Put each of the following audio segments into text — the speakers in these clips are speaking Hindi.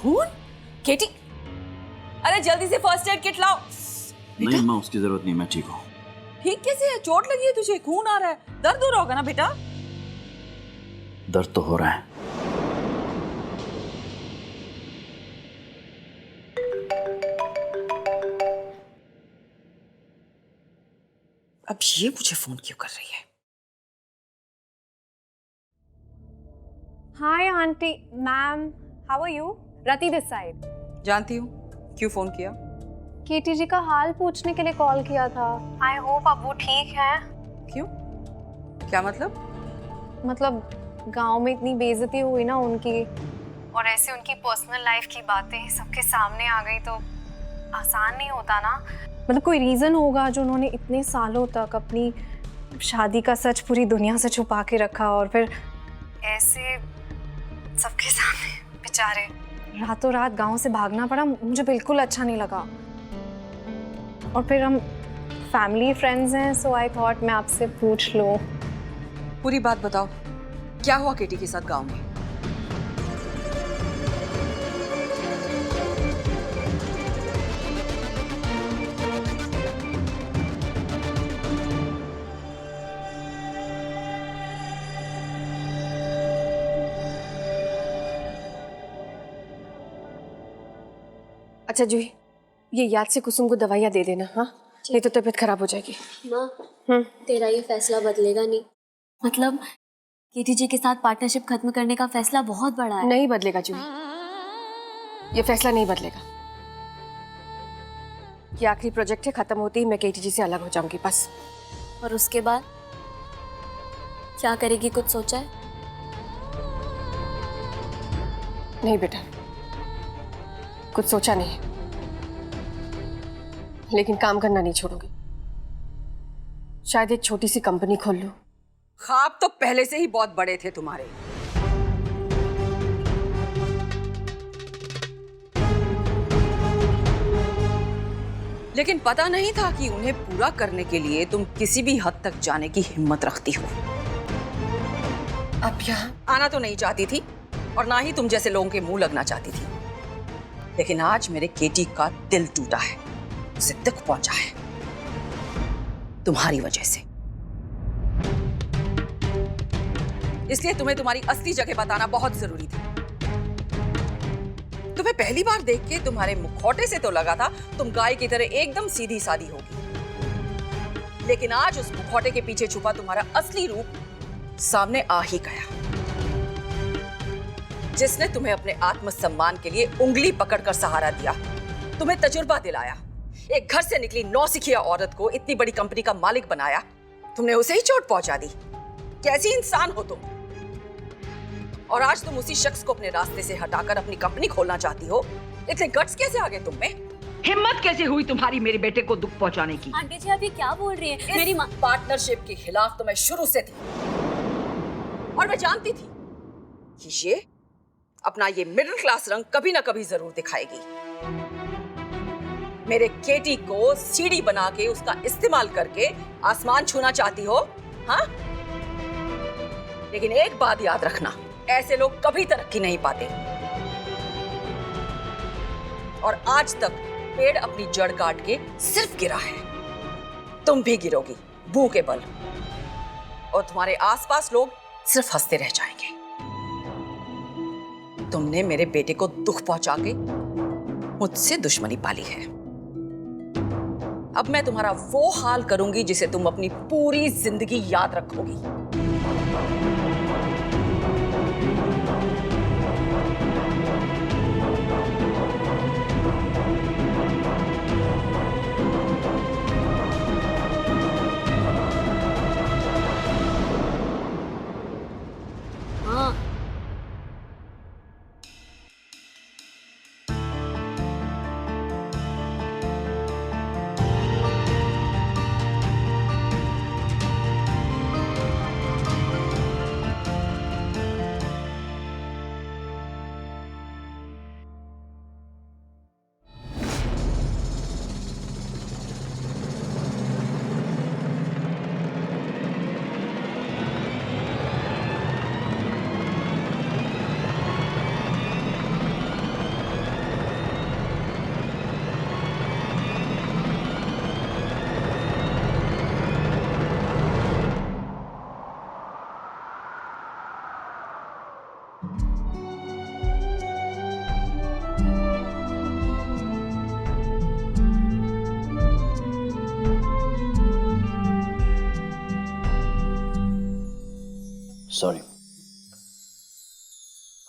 खून? केटी, अरे जल्दी से फर्स्ट एड किट लाओ। नहीं अम्मा, उसकी जरूरत नहीं, मैं ठीक हूँ। ठीक कैसे है? चोट लगी है तुझे, खून आ रहा है, दर्द हो रहा होगा ना बेटा? दर्द तो हो रहा है। अब ये मुझे फोन क्यों कर रही है? Hi aunty, ma'am, how are you? Rati this side. जानती हूँ, क्यों फोन किया? केटी जी का हाल पूछने के लिए कॉल किया था। आई होप अब वो ठीक है। क्यों? क्या मतलब? मतलब गांव में इतनी बेइज्जती हुई ना उनकी, और ऐसे उनकी पर्सनल लाइफ की बातें सबके सामने आ गई तो आसान नहीं होता ना। मतलब कोई रीज़न होगा जो उन्होंने इतने सालों तक अपनी शादी का सच पूरी दुनिया से छुपा के रखा, और फिर ऐसे सबके सामने बेचारे रातों रात गांव से भागना पड़ा। मुझे बिल्कुल अच्छा नहीं लगा। और फिर हम फैमिली फ्रेंड्स हैं, सो आई थॉट मैं आपसे पूछ लूं। पूरी बात बताओ, क्या हुआ केटी के साथ गांव में? अच्छा जूही, ये याद से कुसुम को दवाइयाँ दे देना, हाँ? नहीं तो तबीयत खराब हो जाएगी। माँ, तेरा ये फैसला बदलेगा नहीं। मतलब केटी जी के साथ पार्टनरशिप खत्म करने का फैसला बहुत बड़ा है। नहीं बदलेगा जूही, ये फैसला नहीं बदलेगा। ये आखिरी प्रोजेक्ट है, खत्म होते ही मैं केटी जी से अलग हो जाऊंगी बस। और उसके बाद क्या करेगी, कुछ सोचा है? नहीं बेटा, कुछ सोचा नहीं, लेकिन काम करना नहीं छोड़ूंगी। शायद एक छोटी सी कंपनी खोल लूं। ख्वाब तो पहले से ही बहुत बड़े थे तुम्हारे। लेकिन पता नहीं था कि उन्हें पूरा करने के लिए तुम किसी भी हद तक जाने की हिम्मत रखती हो। अब यहाँ आना तो नहीं चाहती थी, और ना ही तुम जैसे लोगों के मुंह लगना चाहती थी। लेकिन आज मेरे केटी का दिल टूटा है, उसे दुख पहुंचा है तुम्हारी वजह से। इसलिए तुम्हें तुम्हारी असली जगह बताना बहुत जरूरी था। तुम्हें पहली बार देख के तुम्हारे मुखौटे से तो लगा था तुम गाय की तरह एकदम सीधी सादी होगी, लेकिन आज उस मुखौटे के पीछे छुपा तुम्हारा असली रूप सामने आ ही गया। जिसने तुम्हें अपने आत्मसम्मान के लिए उंगली पकड़कर सहारा दिया, तुम्हें तजुर्बा दिलाया, एक घर से निकली नौसिखिया औरत को इतनी बड़ी कंपनी का मालिक बनाया, तुमने उसे ही चोट पहुंचा दी। कैसी इंसान हो तुम? और आज तुम उसी शख्स को अपने रास्ते से हटाकर अपनी कंपनी खोलना चाहती हो। इतने गट्स कैसे आ गए तुम में? हिम्मत कैसे हुई तुम्हारी मेरे बेटे को दुख पहुंचाने की? आंटी जी, आप ये क्या बोल रही हैं? मेरी माँ पार्टनरशिप के खिलाफ तो मैं शुरू से थी, और मैं जानती थी कि ये अपना ये मिडिल क्लास रंग कभी ना कभी जरूर दिखाएगी। मेरे केटी को सीढ़ी बना के उसका इस्तेमाल करके आसमान छूना चाहती हो, हाँ? लेकिन एक बात याद रखना, ऐसे लोग कभी तरक्की नहीं पाते। और आज तक पेड़ अपनी जड़ काट के सिर्फ गिरा है, तुम भी गिरोगी बू के बल, और तुम्हारे आसपास लोग सिर्फ हंसते रह जाएंगे। तुमने मेरे बेटे को दुख पहुंचा के मुझसे दुश्मनी पाली है। अब मैं तुम्हारा वो हाल करूंगी जिसे तुम अपनी पूरी जिंदगी याद रखोगी। हाँ, sorry.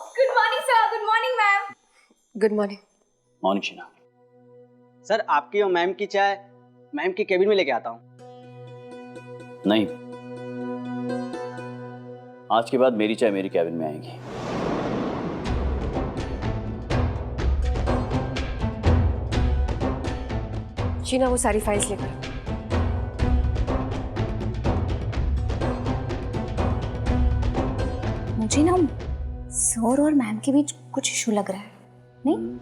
Good morning sir. Good morning ma'am. Good morning. Morning Sheena. Sir आपकी और मैम की चाय मैम की केबिन में लेके आता हूँ। नहीं, आज के बाद मेरी चाय मेरी कैबिन में आएगी। शीना वो सारी फाइल्स लेकर। मुझे ना सर और मैम के बीच कुछ इशू लग रहा है, नहीं?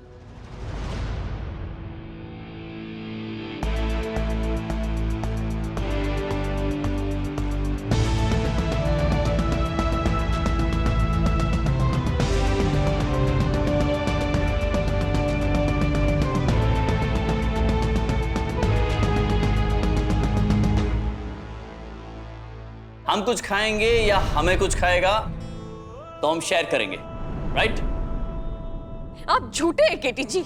हम कुछ खाएंगे या हमें कुछ खाएगा तो हम शेयर करेंगे, राइट? आप झूठे हैं केटी जी।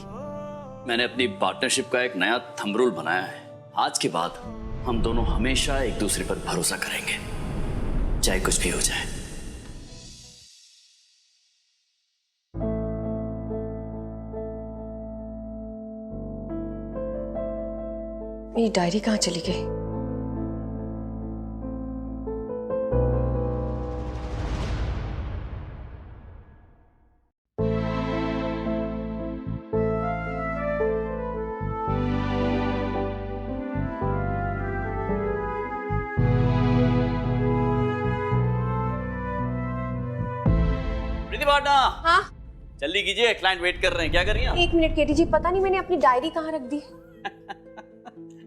मैंने अपनी पार्टनरशिप का एक नया थंब रूल बनाया है। आज के बाद हम दोनों हमेशा एक दूसरे पर भरोसा करेंगे, चाहे कुछ भी हो जाए। मेरी डायरी कहाँ चली गई? हाँ? जल्दी कीजिए, क्लाइंट वेट कर रहे हैं। क्या कर रही हैं? एक मिनट केटी जी, पता नहीं मैंने अपनी डायरी कहाँ रख दी।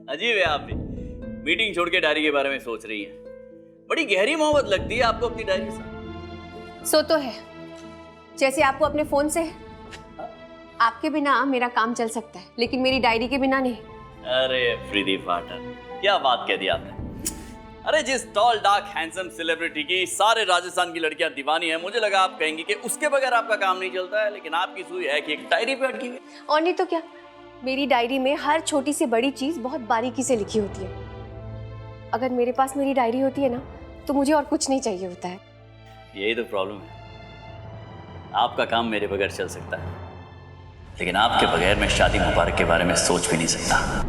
अजीब है, आप भी मीटिंग छोड़ के डायरी के बारे में सोच रही हैं। बड़ी गहरी मोहब्बत लगती है आपको अपनी डायरी से। सो तो है, जैसे आपको अपने फोन से है। आपके बिना मेरा काम चल सकता है, लेकिन मेरी डायरी के बिना नहीं। अरे प्रीति पाठक, क्या बात कह दी आपने। अरे जिस टॉल डार्क हैंडसम सेलिब्रिटी की सारे राजस्थान की लड़कियां दीवानी है, मुझे लगा आप कहेंगी कि उसके बगैर आपका काम नहीं चलता है, लेकिन आपकी सुई है कि एक डायरी पे अटकी हुई। और नहीं तो क्या, मेरी डायरी में हर छोटी से बड़ी चीज बहुत बारीकी से लिखी होती है। अगर मेरे पास मेरी डायरी होती है ना, तो मुझे और कुछ नहीं चाहिए होता है। यही तो प्रॉब्लम है, आपका काम मेरे बगैर चल सकता है, लेकिन आपके बगैर मैं शादी मुबारक के बारे में सोच भी नहीं सकता।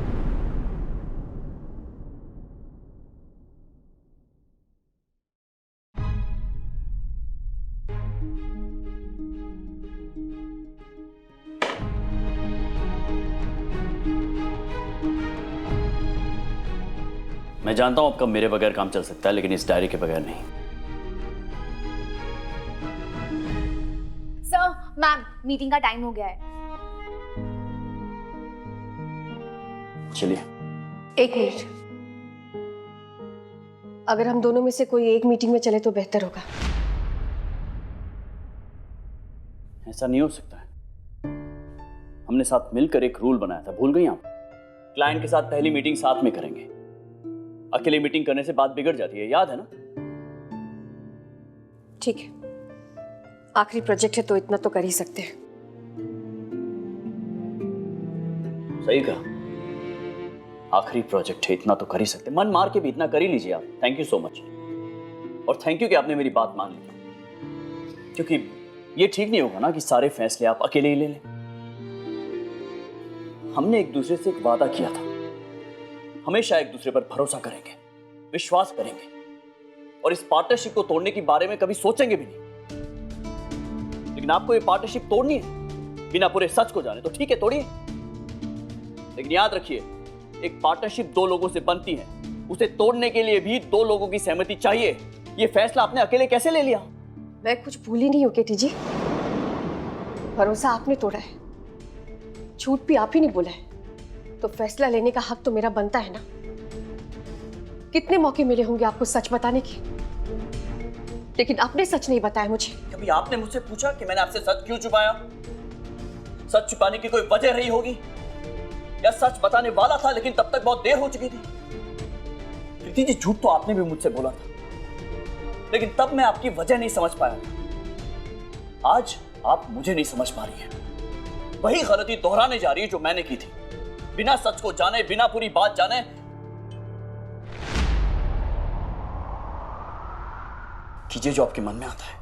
मैं जानता हूं आपका मेरे बगैर काम चल सकता है, लेकिन इस डायरी के बगैर नहीं। सर, मैम, मीटिंग का टाइम हो गया है। चलिए। एक मिनट, अगर हम दोनों में से कोई एक मीटिंग में चले तो बेहतर होगा। ऐसा नहीं हो सकता है। हमने साथ मिलकर एक रूल बनाया था, भूल गई आप? क्लाइंट के साथ पहली मीटिंग साथ में करेंगे। अकेले मीटिंग करने से बात बिगड़ जाती है, याद है ना? ठीक है, आखिरी प्रोजेक्ट है तो इतना तो कर ही सकते हैं। सही कहा, आखिरी प्रोजेक्ट है, इतना तो कर ही सकते। मन मार के भी इतना कर ही लीजिए आप। थैंक यू सो मच, और थैंक यू कि आपने मेरी बात मान ली, क्योंकि ये ठीक नहीं होगा ना कि सारे फैसले आप अकेले ही ले लें। हमने एक दूसरे से एक वादा किया था, हमेशा एक दूसरे पर भरोसा करेंगे, विश्वास करेंगे, और इस पार्टनरशिप को तोड़ने के बारे में कभी सोचेंगे भी नहीं। लेकिन आपको ये पार्टनरशिप तोड़नी है बिना पूरे सच को जाने, तो ठीक है, तोड़िए। लेकिन याद रखिए, एक पार्टनरशिप दो लोगों से बनती है, उसे तोड़ने के लिए भी दो लोगों की सहमति चाहिए। ये फैसला आपने अकेले कैसे ले लिया? मैं कुछ भूली नहीं हूँ केटी जी, भरोसा आपने तोड़ा है, झूठ भी आप ही नहीं बोला है, तो फैसला लेने का हक तो मेरा बनता है ना। कितने मौके मिले होंगे आपको सच बताने के, लेकिन आपने सच नहीं बताया मुझे। कभी आपने मुझसे पूछा कि मैंने आपसे सच क्यों छुपाया? सच छुपाने की कोई वजह रही होगी, या सच बताने वाला था लेकिन तब तक बहुत देर हो चुकी थी? प्रीति जी, झूठ तो आपने भी मुझसे बोला था, लेकिन तब मैं आपकी वजह नहीं समझ पाया था। आज आप मुझे नहीं समझ पा रही हैं। वही गलती दोहराने जा रही है जो मैंने की थी, बिना सच को जाने, बिना पूरी बात जाने। कीजिए जो आपके मन में आता है।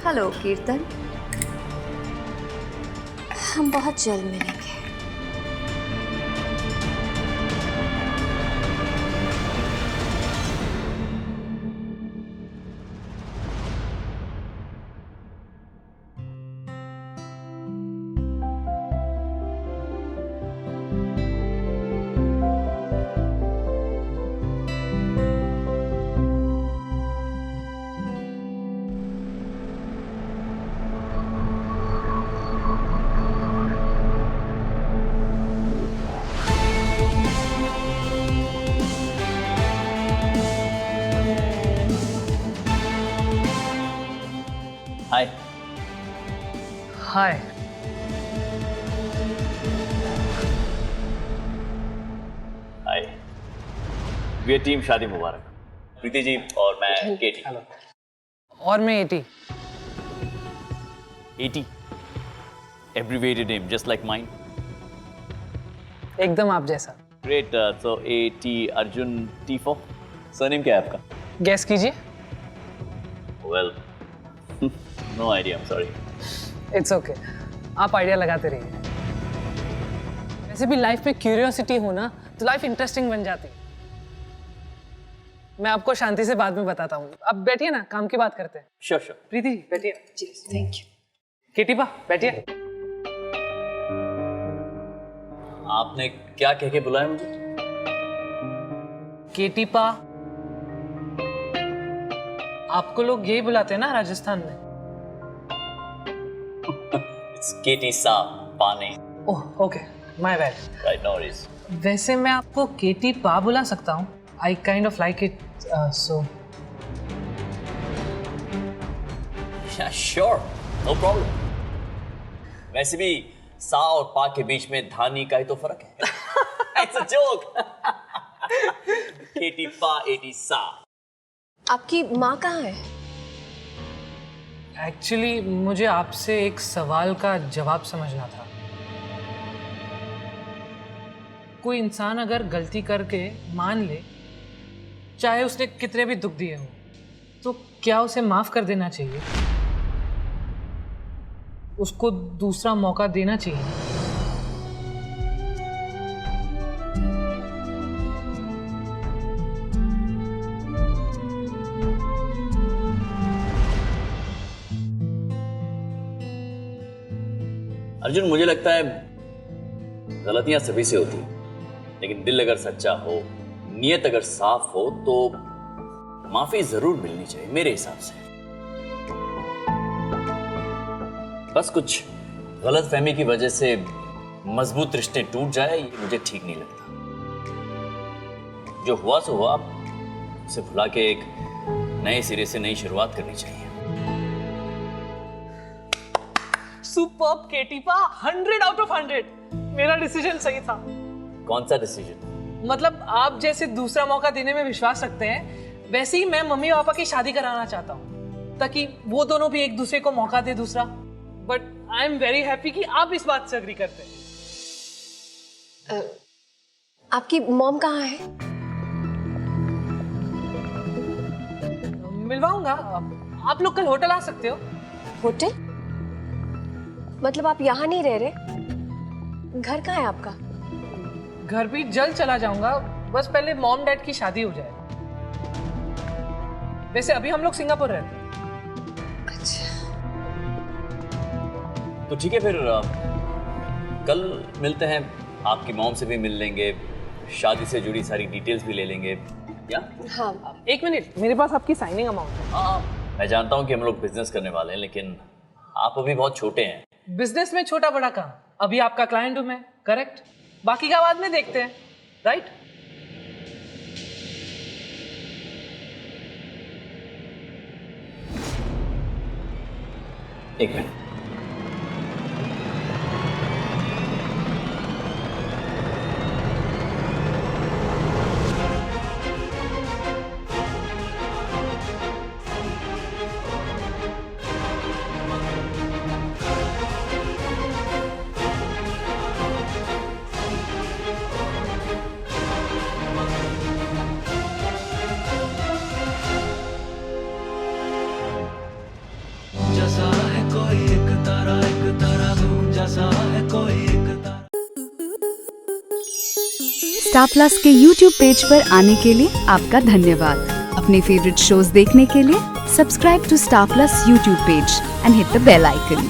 हेलो कीर्तन, हम बहुत जल्द मिलेंगे। हाय। हाय। हाय। वी टीम शादी मुबारक। प्रीति जी और मैं केटी। हेलो। और मैं eighty. Eighty abbreviated name just like mine. एकदम आप जैसा। Great. So A.T. Arjun T4. Surname क्या है आपका? गैस कीजिए। Well, no idea. I'm sorry. It's okay, आप आइडिया लगाते रहिए। वैसे भी लाइफ में क्यूरियोसिटी हो ना तो लाइफ इंटरेस्टिंग बन जाती है। मैं आपको शांति से बाद में बताता हूँ। अब बैठिए ना, काम की बात करते हैं। Sure, sure. प्रीति जी बैठिए। जी थैंक यू। केटी बा बैठिए। आपने क्या कह के बुलाया मुझे? केटी पा, आपको लोग यही बुलाते हैं ना राजस्थान में? It's Katie Sa पाने। Oh okay, my bad. Right, no worries. वैसे मैं आपको केटी पा बुला सकता हूँ। I kind of like it so. Sure, no problem. वैसे भी सा और पा के बीच में धानी का ही तो फर्क है। It's a joke. केटी पा एटी सा। आपकी माँ कहाँ है? एक्चुअली मुझे आपसे एक सवाल का जवाब समझना था। कोई इंसान अगर गलती करके मान ले, चाहे उसने कितने भी दुख दिए हो, तो क्या उसे माफ कर देना चाहिए? उसको दूसरा मौका देना चाहिए? अर्जुन, मुझे लगता है गलतियां सभी से होती, लेकिन दिल अगर सच्चा हो, नियत अगर साफ हो, तो माफी जरूर मिलनी चाहिए मेरे हिसाब से। बस कुछ गलतफहमी की वजह से मजबूत रिश्ते टूट जाए, ये मुझे ठीक नहीं लगता। जो हुआ सो हुआ, उसे भुला के एक नए सिरे से नई शुरुआत करनी चाहिए। सुपर्ब केटीपा, 100 आउट ऑफ 100। मेरा डिसीजन सही था। कौन सा डिसीजन? मतलब आप जैसे दूसरा मौका देने में विश्वास रखते हैं, वैसे ही मैं मम्मी पापा की शादी कराना चाहता हूँ, ताकि वो दोनों भी एक दूसरे को मौका दे दूसरा। But I am very happy कि आप इस बात से अग्री करते हैं। आपकी मॉम कहाँ है? मिलवाऊंगा। आप लोग कल होटल आ सकते हो। होटल? मतलब आप यहाँ नहीं रह रहे? घर कहाँ है आपका? घर भी जल्द चला जाऊंगा, बस पहले मॉम डैड की शादी हो जाए। वैसे अभी हम लोग सिंगापुर रहते हैं। अच्छा, तो ठीक है, फिर कल मिलते हैं। आपकी मॉम से भी मिल लेंगे, शादी से जुड़ी सारी डिटेल्स भी ले लेंगे। क्या? हाँ। एक मिनट, मेरे पास आपकी साइनिंग अमाउंट है। हाँ, मैं जानता हूँ कि हम लोग बिजनेस करने वाले हैं, लेकिन आप अभी बहुत छोटे हैं। बिजनेस में छोटा बड़ा काम, अभी आपका क्लाइंट हूं मैं, करेक्ट? बाकी का बाद में देखते हैं, राइट? एक मिनट। जैसा है कोई एक तारा धूम जैसा है कोई एक तारा। स्टार प्लस के YouTube पेज पर आने के लिए आपका धन्यवाद। अपने फेवरेट शोज देखने के लिए subscribe to Star Plus YouTube page and hit the bell icon.